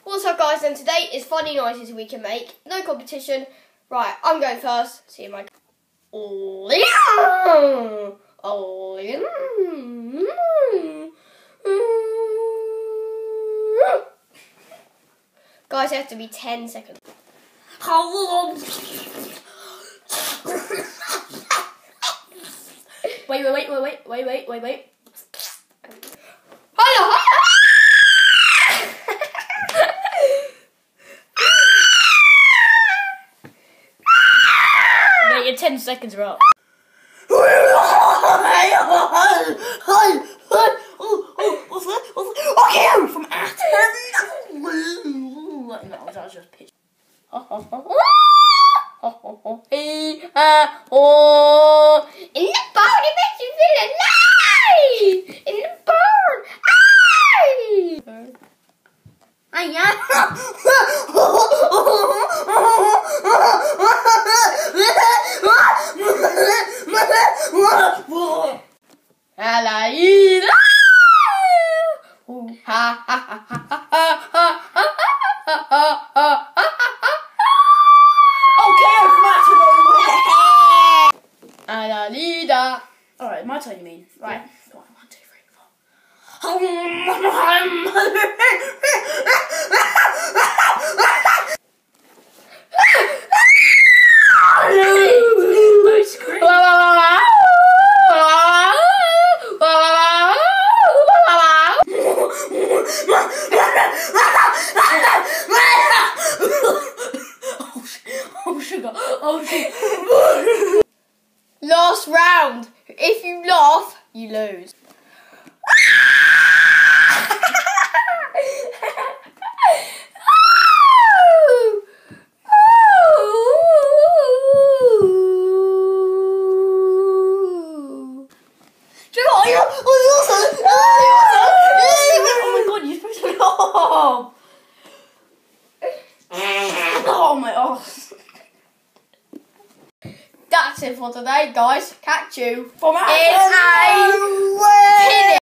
What's up guys, and today is funny noises we can make. No competition. Right, I'm going first. See you, Mike. Guys, it has to be 10 seconds. Wait. Wait, your 10 seconds are up. Okay, I'm from Athens. No, that was just pitch. In the barn, it makes you feel alive. In the barn, Alright, my turn, you mean? Right. Go on, 1, 2, 3, 4. Oh, shit. Last round. If you laugh, you lose. Oh my god, you're supposed to laugh. Oh my arse. That's it for today, guys. Catch you From in a